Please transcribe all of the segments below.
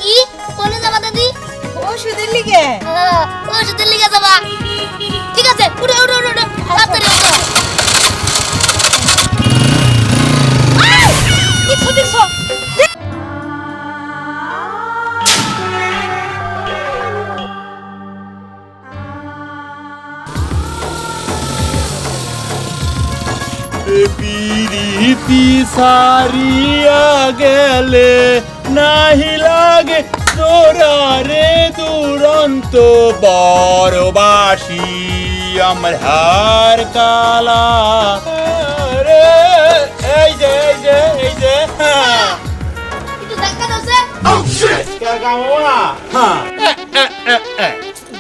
কি কোনে যাবা দাদি? ওষুধের লিগে। ওষুধের লিগে যাবা? ঠিক আছে, উঠো উঠো উঠো উঠো, তাড়াতাড়ি উঠো। কি ছুটিছো? পিরিতি সারিয়া গেলে নাহি লাগে তোরা রে দুরন্ত বরবাসী আমার হার কালা রে এই যে হ্যাঁ একটু ধাক্কা দাওছে।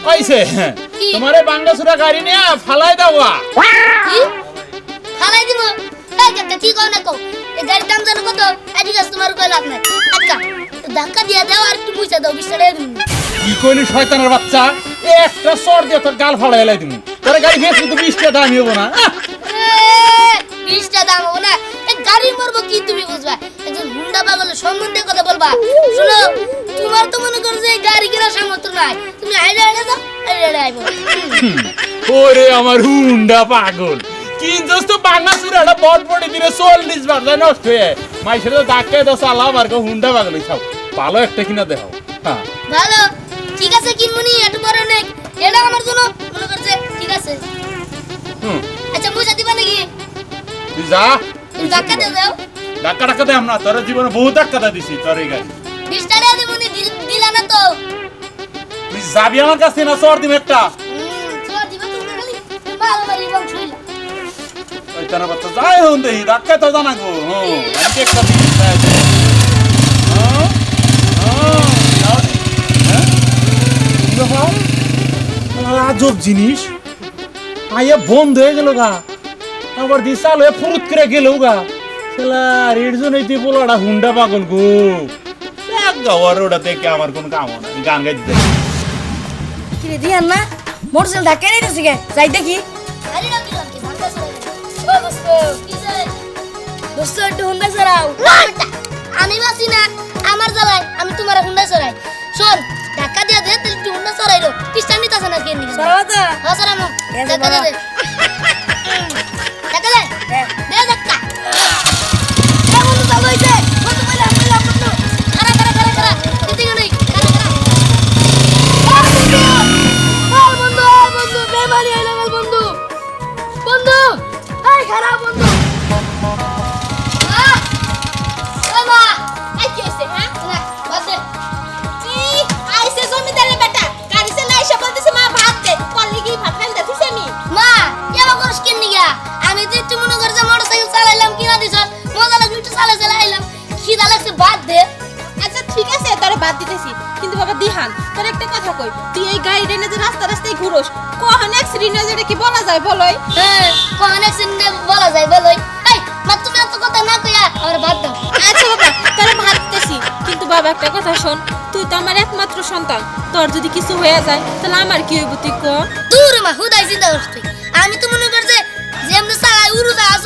কইছে কি? তোমারে বাংলাসুরা গাড়ি নিয়ে ফালাই দাওয়া কি? ফালাই দিব? এই কাকা কি কও না কও? এই গাড়ির দাম জানো কত? ঠিক আছে তোমার কই লাভ নাই। আচ্ছা, ধাক্কা দিয়ে দাও আর একটু মুছা দাও, 20 টাকা দিন। কি কইলি শয়তানের বাচ্চা একটা সর দিয়ে তোর গাল ফাড়াই এলাই তুমি তোর গাড়ি বেশি তো 20 টাকা দাম হইব না 20 টাকা দাম হবে না। এই গাড়ি মরবো কি তুমি বুঝবা? একজন হুন্ডা পাগলের সম্বন্ধে কথা বলবা। শুনো, তোমার তো মনে করো যে এই গাড়ি কেনার সামর্থ্য নাই, তুমি হাইডা হাইডা যাও, হাইডা আইবো। ওরে আমার হুন্ডা পাগল কিনছস তো বাংলাসুরাটা বড় দিনে 40 বার যায় নষ্ট হয়ে মাইসের তো ধাক্কায় দাও চালাও আর হুন্ডা পাগল হইছাও ভালো একটা কিনা দেখাও হ্যাঁ ভালো, ঠিক আছে কিনবনি, একটু পরে অনেক এটা আমার জন্য মনে করছে ঠিক আছে। আচ্ছা মুছা দিবা নাকি? তুই যা তুমি ধাক্কা দিয়ে দাও। ধাক্কা দে আমরা তোর জীবনে বহু ধাক্কা দিছি তোর এই গাড়ি 20 টাকা দিবনি, দিলা না তো। তুই যাবি আমার কাছে না সর দিম একটা চল দিবা তুমি খালি ভালো বাড়ি বংশ হইল। ওই তার বাচ্চা যাই হন দেই ধাক্কা তো জানা গো আমি একটা দিন আজব জিনিস আইয়া বন্ধ হয়ে গেল গা আবার দিশাল হয়ে ফুরুত করে গেল গা সেলা রেড জোন এই পোলাটা হুন্ডা পাগল গো গাওয়ার ওটা দেখে আমার কোনো কাম না গান গাইতে কি রে দিয়ান না? মোটরসাইকেল ধাক্কা নিয়ে দিছে কে? যাই দেখি। আরে না কি লাগছে ধাক্কা চলে ও বস্ত কি যায়? দোস্ত একটু হুন্ডা চালাও। আমি বাসি না, আমার জ্বালায় আমি তোমার হুন্ডা চড়াই। শোন, ধাক্কা দিয়ে দে, তুই একটু হুন্ডা চড়াইলো পিস্টান নিতেছে না কেন নিবি? চালাও তো। হ্যাঁ চড়ানো, ঠিক আছে, ধাক্কা দিয়ে দে। ধাক্কা দে, দে ধাক্কা। এ বন্ধু চালু হইছে। বন্ধু বইলা বন্ধু। খারা খারা খারা খারা, এদিকে নেই, খারা খারা। বন্ধু বেমানি হইলো গেল বন্ধু। বন্ধু এই খারাপ বন্ধু। আহ! বাবা, এই কি হইছে, হ্যাঁ? না, বাদ দে। আইসে জমিদারের বেটা গাড়িতে না এসে বলতেছে মা ভাত দে কল্লি কি ভাত খাইতে দিছে আমি মা, এবার করিস কেন নিগা? আমি তো একটু মনে করে যে মোটরসাইকেল চালাইলাম কিনা দিছ, মজা লাগলো একটু চালাই আইলাম। খিদা লাগছে, বাদ দে। আচ্ছা ঠিক আছে তোরে ভাত দিতেছি কিন্তু বাবা দিহান তোর একটা কথা কই তুই এই গাড়ি রেনে যে রাস্তায় ঘুরোস কখন অ্যাক্সিডেন্ট হয়ে যেটা কি বলা যায় বলই হ্যাঁ, কোন অ্যাক্সিডেন্টে বলা যায় বলই। এই, মা তুমি এত কথা না কইয়া আমার বাদ দাও। আচ্ছা বাবা তোরে ভাত দিতেছি কিন্তু বাবা একটা কথা শোন তুই তো আমার একমাত্র সন্তান তোর যদি কিছু হয়ে যায় তাহলে আমার কি হইব তুই ক দূর মা, হুদাই চিন্তা করছ তুই। আমি তো মনে করছে যে এমনি চালাই উড়ুদাস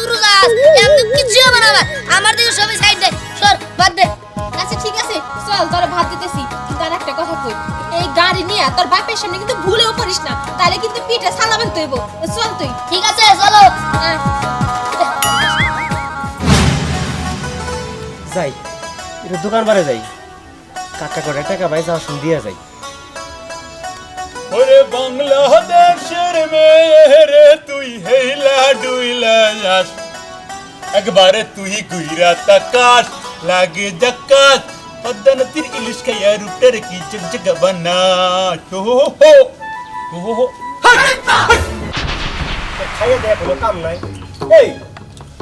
এমনি কিছু হবে না। আমার দিকে সবাই সাইড দে, সর, বাদ দে। আচ্ছা ঠিক আছে চল তোরে ভাত দিতেছি কিন্তু আর একটা কথা কই এই গাড়ি নিয়ে তোর বাপের সামনে কিন্তু ভুলেও করিস না তাহলে কিন্তু পিঠে সালাবেন তুইব চল তুই ঠিক আছে, চলো। আয়। যাই এটা দোকান বারে যাই কাকা করে টাকা ভাই যাওয়ার সময় দিয়া যাই ওরে বাংলাদেশের মেয়ে রে তুই হেলা ডুইলা যাস একবারে তুই গুইরা তাকাস লাগে জাকাস পদ্মনতির ইলিশ খাইয়া রুটের কি জগজগ বানা হো খাইয়ে দেয় কোনো কাম নাই এই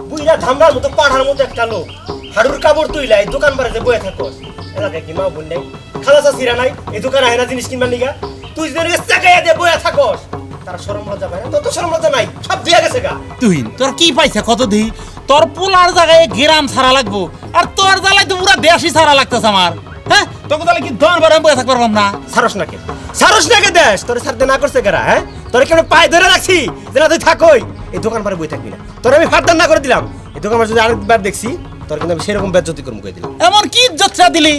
বুইরা ধামরার মতো পাড়ার মতো একটা লোক হাড়ুর কাপড় তুই লাই দোকান বারে যে বয়ে থাকস এলাকায় কি মা বোন নাই খালাসা সিরা নাই এই দোকানে আয়না জিনিস কিনবার নিগা তুই যদি চাকাইয়া দিয়ে বয়ে থাকস তার শরম লজ্জা পায় না তোর তো শরম লজ্জা নাই সব দিয়া গেছে গা তুই তোর কি পাইছে কত দি তোর পোলার জায়গায় গ্রাম ছাড়া লাগবো আর তোর জ্বালায় তো পুরা দেশই ছাড়া লাগতেছে আমার হ্যাঁ তোকে তাহলে কি দন বারে বয়ে থাকতে পারবাম না সারস নাকে দেশ তোর সারতে না করছে কারা হ্যাঁ তোর কেন পায়ে ধরে রাখছি যে না তুই থাকই এই দোকান পারে বই থাকবি না তোর আমি ফারদান না করে দিলাম এই দোকান যদি আরেকবার দেখছি তোর কিন্তু আমি সেরকম বেজ্জতি করব কই দিলাম এমন কি ইজ্জতটা দিলি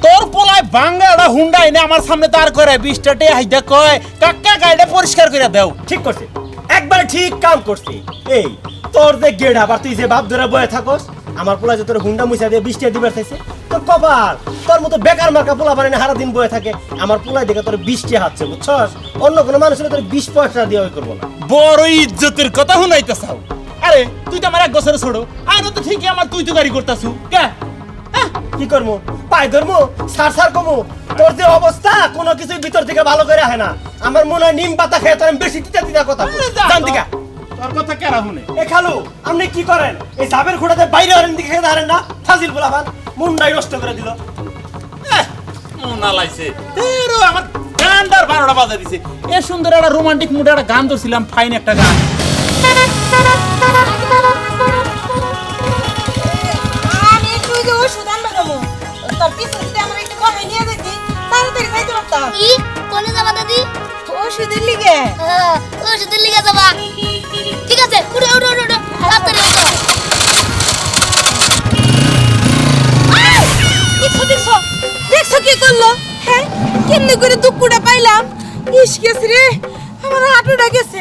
তোর পোলায় বাঙ্গাটা হুন্ডা এনে আমার সামনে দাঁড় করে 20টা টাকা হাইদা কয় কাকা গাড়িটা পরিষ্কার করে দাও। ঠিক করছে, একবারে ঠিক কাম করছে। এই তোর যে গেট আবার তুই যে বাপ ধরে বয়ে থাকস, আমার পোলা যে তোর হুন্ডা মুছা দিয়ে 20 টাকা দিবার চাইছে, তোর কপাল। তোর মতো বেকার মার্কা পোলা বানাই সারা দিন বয়ে থাকে, আমার পোলাই দেখে তোর 20 টাকা হাতছে, বুঝছস? অন্য কোনো মানুষ হলে তোর 20 পয়সা দিয়ে ওই করবো না। বড় ইজ্জতের কথা শুনাইতে চাও? আরে তুই তো আমার 1 বছরে ছোড়ো, আর তো ঠিকই আমার তুই তো গাড়ি করতাছু কে? কি করবো, পাই ধরবো, সার সার কমু? তোর যে অবস্থা কোনো কিছু ভিতর থেকে ভালো করে আহে না। আমার মনে হয় নিম পাতা খেয়ে তোর আমি বেশি তিতা কথা জান দিকা। তোর কথা কেরা শুনে? এ খালু, আপনি কি করেন? এই জাবের খোঁড়াতে বাইরে হরেন দিকে খেয়ে দাঁড়েন না, ফাজিল বলাবান মুন্ডাই নষ্ট করে দিল। মনা লাইছে এরো আমার গান্ডার 12টা বাজে দিছে। এ সুন্দর একটা রোমান্টিক মুডে একটা গান ধরছিলাম, ফাইন একটা গান। আমি একটু ওই যে ওষুধ আনবে দেবো, তোর পিছনে যদি আমার একটু কমে নিয়ে যেতি তাড়াতাড়ি যাইতে পারতাম। কি কোনে যাবা দাদি? ওষুধের লিগে ওষুধের লিগে যাবা? ঠিক আছে, উঠো উঠো উঠো উঠো, তাড়াতাড়ি উঠো। দেখছো দেখছো কি করলো? হ্যাঁ, কেমনে করে দুঃখটা পাইলাম। ইস গেছে রে, আমার হাঁটুটা গেছে।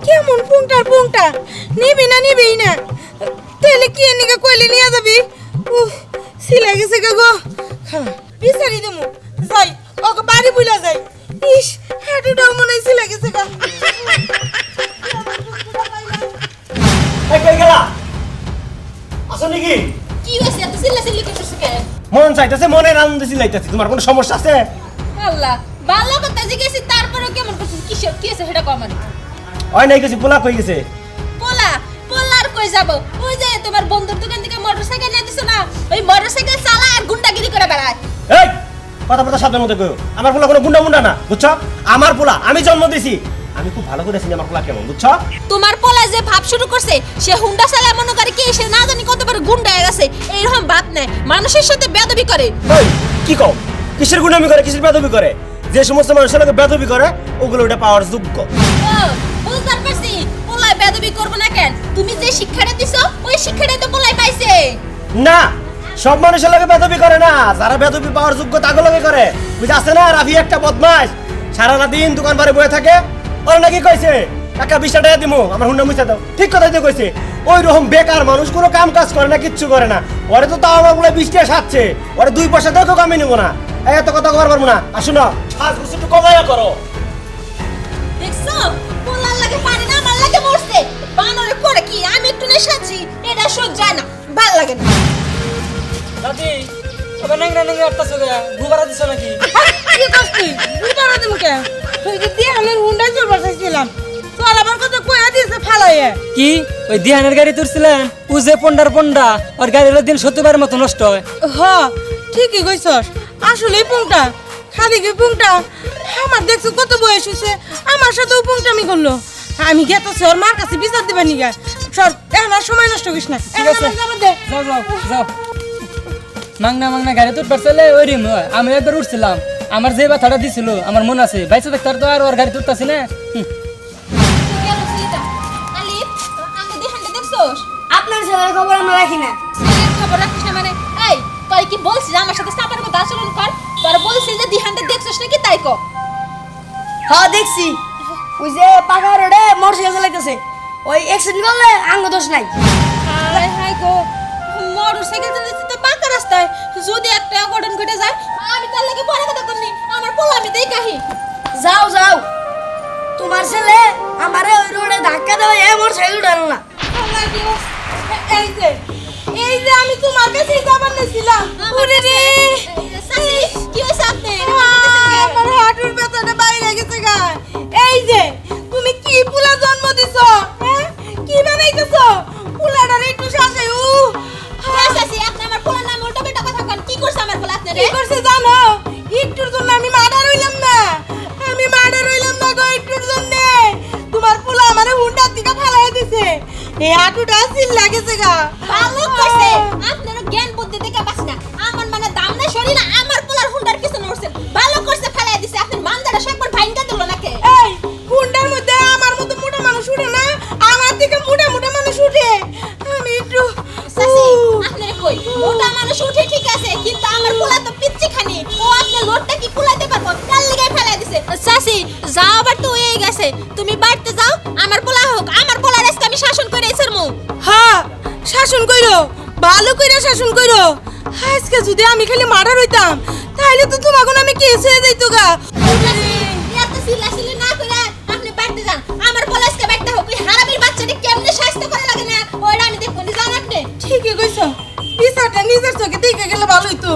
কেমন পুংটা নিবি না। তাহলে কি এনেকে কইলে নিয়ে যাবি? উফ, সিলা গেছে গো। খালা বিচারি দেবো, যাই ওকে বাড়ি বুলা যাই। ইস, হাঁটুটাও মনে হয় সিলা গেছে গা। এই কই গেলা? আসো নাকি? কি হয়েছে এত চিল্লাচিল্লি করতেছ কেন? মন চাইতেছে, মনের আনন্দে চিল্লাইতেছি। তোমার কোনো সমস্যা আছে? আল্লাহ, ভালো কথা জিজ্ঞেস তারপরে কেমন করছিস? কি হয়েছে সেটা কম মানে। হয় নাই কিছু, পোলা কই গেছে? পোলার কই যাব? ওই যে তোমার বন্ধুর দোকান থেকে মোটরসাইকেল নিয়ে দিছো না, ওই মোটরসাইকেল চালায় আর গুন্ডাগিরি করে বেড়ায়। এই কথা সাবধান মতো কইও। আমার পোলা কোনো গুন্ডা না, বুঝছো? আমার পোলা, আমি জন্ম দিছি। আমি খুব ভালো করে চিনি আমার পোলা কেমন, বুঝছো? তোমার পোলা যে ভাব শুরু করছে, সে হুন্ডা চালায় মনে করে কি সে না জানি কতবার গুন্ডা হয়ে গেছে। এইরকম বাত নাই, মানুষের সাথে বেয়াদবি করে। এই কি কও? কিসের গুন্ডামি করে, কিসের বেদবি করে? যে সমস্ত মানুষের লোকে বেদবি করে ওগুলো ওটা পাওয়ার যোগ্য। ও বুঝতে পারছি, পোলায় বেয়াদবি করবো না কেন? তুমি যে শিক্ষাটা দিছো ওই শিক্ষাটাই তো পোলায় পাইছে। না, সব মানুষের লোকে বেদবি করে না, যারা বেদবি পাওয়ার যোগ্য তাকে লোকে করে। বুঝে আছে না, রাফি একটা বদমাশ, সারা দিন দোকান বারে বয়ে থাকে। ওরা নাকি কইছে টাকা 20 টাকা দিমু, আমার হুন্ডা মুছা দাও। ঠিক কথাই তো কইছে। ওই রকম বেকার মানুষ কোনো কাম কাজ করে না, কিচ্ছু করে না। ওরে তো তাও আমার বলে 20 টাকা সাচ্ছে, ওরে 2 পয়সা দাও তো কামে নিব না। এত কথা কবার পারবো না। আসো না, সাজগুজ একটু কমাইয়া করো। দেখছো, পোলার লাগে পারে না, আমার লাগে মরছে। বানরে করে কি আমি একটু নেশাচ্ছি, এটা সহ্য হয় না, ভাল লাগে না। দাদি ওকে নেংরা আটটাছো গে গুবারা দিছ নাকি? কি করছিস? গুবারা দিমু কে? তুই যে দিয়ে আমি হুন্ডা চলবার চাইছিলাম, চল আমার কথা কইয়া দিছে ফালাইয়ে। কি ওই দিহানের গাড়ি তুলছিলেন? ও যে পন্ডা ওর গাড়ির দিন 70 মতো নষ্ট হয়। হ, ঠিকই কইছস। আসলেই পুংটা, খালি কি পুংটা? আমার দেখছো কত বয়স হইছে, আমার সাথেও পুংটামি করলো। আমি গেতেছি ওর মার কাছে বিচার দিবা নিগা। সর, এখন আর সময় নষ্ট করিস না। ঠিক আছে। এখন আমার দে। যাও মাংনা গাড়ি তুলতে পারছিলে ওই রিম হয়। আমি একবার উঠছিলাম, আমার যে ব্যথাটা দিছিল আমার মন আছে। বাইসে দেখতে তো আর ওর গাড়ি তুলতেছি না। কেমন ছিলিটা? আলিফ, আমি দিহানটা দেখছোস? আপনার ছেলের খবর আমরা রাখি না। ছেলের খবর রাখিস না মানে? এই, তুই কি বলছিস আমার সাথে সাপার মতো আচরণ কর? তোরা বলছিস যে দিহানটা দেখছোস নাকি তাই ক। হ্যাঁ দেখছি, ওই যে পাকা রোডে মোটরসাইকেল চালাইতেছে, ওই অ্যাক্সিডেন্ট করলে আঙ্গ দোষ নাই। হায় হায় গো, মোটরসাইকেল চালাতে তো পাকা রাস্তায় যদি একটা অঘটন ঘটে যায়, আমি তার লাগে পরে কথা করনি, আমার পোলা আমি দেখাহি। যাও যাও, তোমার ছেলে আমারে ওই রোডে ধাক্কা দেওয়া এ মোটরসাইকেল উঠানো না। আল্লাহ কি অবস্থা? এই যে আমি তোমার কাছে যাবার নিছিলাম। ওরে রে, সাসি কি হইছে আপনি? আমার হাঁটুর ব্যথাটা বাইরে গেছে গা। এই যে তুমি কি পুলা জন্ম দিছো? হ্যাঁ, কি বানাইতেছো? পুলাটার একটু শাসাই। সাসি আপনি আমার পোলা নাম উল্টা বেটা কথা কন, কি করছে আমার পোলা আপনি রে? কি করছে জানো? একটুর জন্য আমি মার্ডার হইলাম না। আমি মার্ডার হইলাম না গো একটুর জন্য। তোমার পোলা আমারে হুন্ডা থেকে ফালাই দিছে। এই হাঁটুটা সিল লাগেছে গা। ভালো কইছে, আপনার জ্ঞান বুদ্ধি দেখে পাস না। আমার মানে দাম না সরি না, আমার পোলার হুন্ডার কিছু নড়ছে। ভালো করছে ফেলাই দিছে, আপনার মানজাটা সববার ভাইঙ্গা দিল নাকি? এই হুন্ডার মধ্যে আমার মতো মোটা মানুষ উঠে না, আমার থেকে মোটা মানুষ উঠে। আমি একটু সাসি আপনারে কই, ওটা মানুষ উঠে ঠিক আছে, কিন্তু আমার পোলা তো পিচ্চি যাও আবার তো হয়ে গেছে, তুমি বাড়তে যাও, আমার পোলা হোক, আমার পোলার আজকে আমি শাসন করে এসেরমু। হ্যাঁ শাসন কইরো, ভালো কইরা শাসন কইরো। আজকে যদি আমি খালি মার্ডার হইতাম তাহলে তো তোমাকে আমি কেস হয়ে যাইতো গা। এত সিলাসিলি না কইরা আপনি বাড়তে যান, আমার পোলা আজকে বাড়তে হোক। ওই হারামির বাচ্চাটা কেমনে শাস্তি করা লাগে না ওইটা আমি দেখব, নি জান আপনি? ঠিকই কইছো, বিচারটা নিজের চোখে দেখে গেলে ভালো হইতো।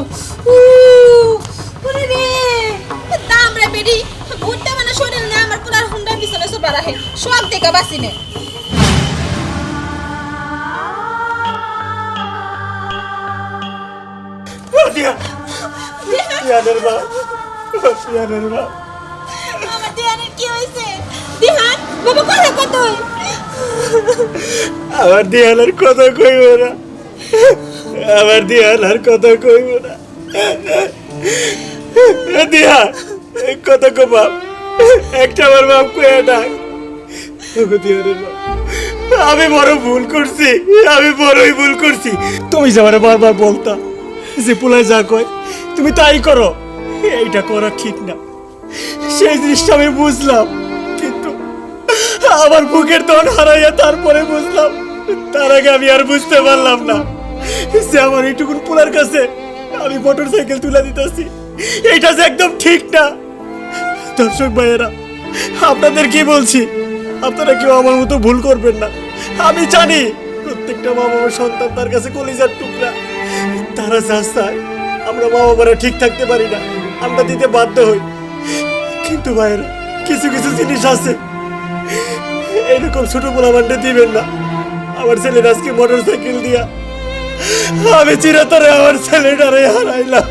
ওরে রে দাম রে বেডি, ভুট্টা মানে শরীর না আমার পুরার হুন্ডা পিছনে সুপার আহে, সব দেখা বাসিনে। দিহানের মা, দিহানের মা। আমার দিহানের কি হইছে? দিহান বাবা কথা কত? আমার দিহানের কথা কইব না, আমার দিহানের কথা কইব না। দিহা কথা কো বাপ, একটা আমার বাপ কইয়া ডাক। দিহানের মা, আমি বড় ভুল করছি, আমি বড়ই ভুল করছি। তুমি যে আমার বারবার বলতা যে পোলায় যা কয় তুমি তাই করো, এইটা করা ঠিক না। সেই জিনিসটা আমি বুঝলাম, কিন্তু আমার বুকের তন হারাইয়া তারপরে বুঝলাম। তার আগে আমি আর বুঝতে পারলাম না যে আমার এইটুকুন পোলার কাছে আমি মোটর সাইকেল তুলে দিতেছি, এইটা যে একদম ঠিক না। দর্শক ভাইয়েরা, আপনাদের কি বলছি, আপনারা কেউ আমার মতো ভুল করবেন না। আমি জানি প্রত্যেকটা মা বাবার সন্তান তার কাছে কলিজার টুকরা। তারা যা চায় আমরা মা বাবারা ঠিক থাকতে পারি না, আমরা দিতে বাধ্য হই। কিন্তু ভাইয়েরা, কিছু কিছু জিনিস আছে এরকম ছোট পোলা বান্ডে দিবেন না। আমার ছেলের আজকে মোটর সাইকেল দিয়া আমি চিরতরে আমার ছেলেটারে হারাইলাম।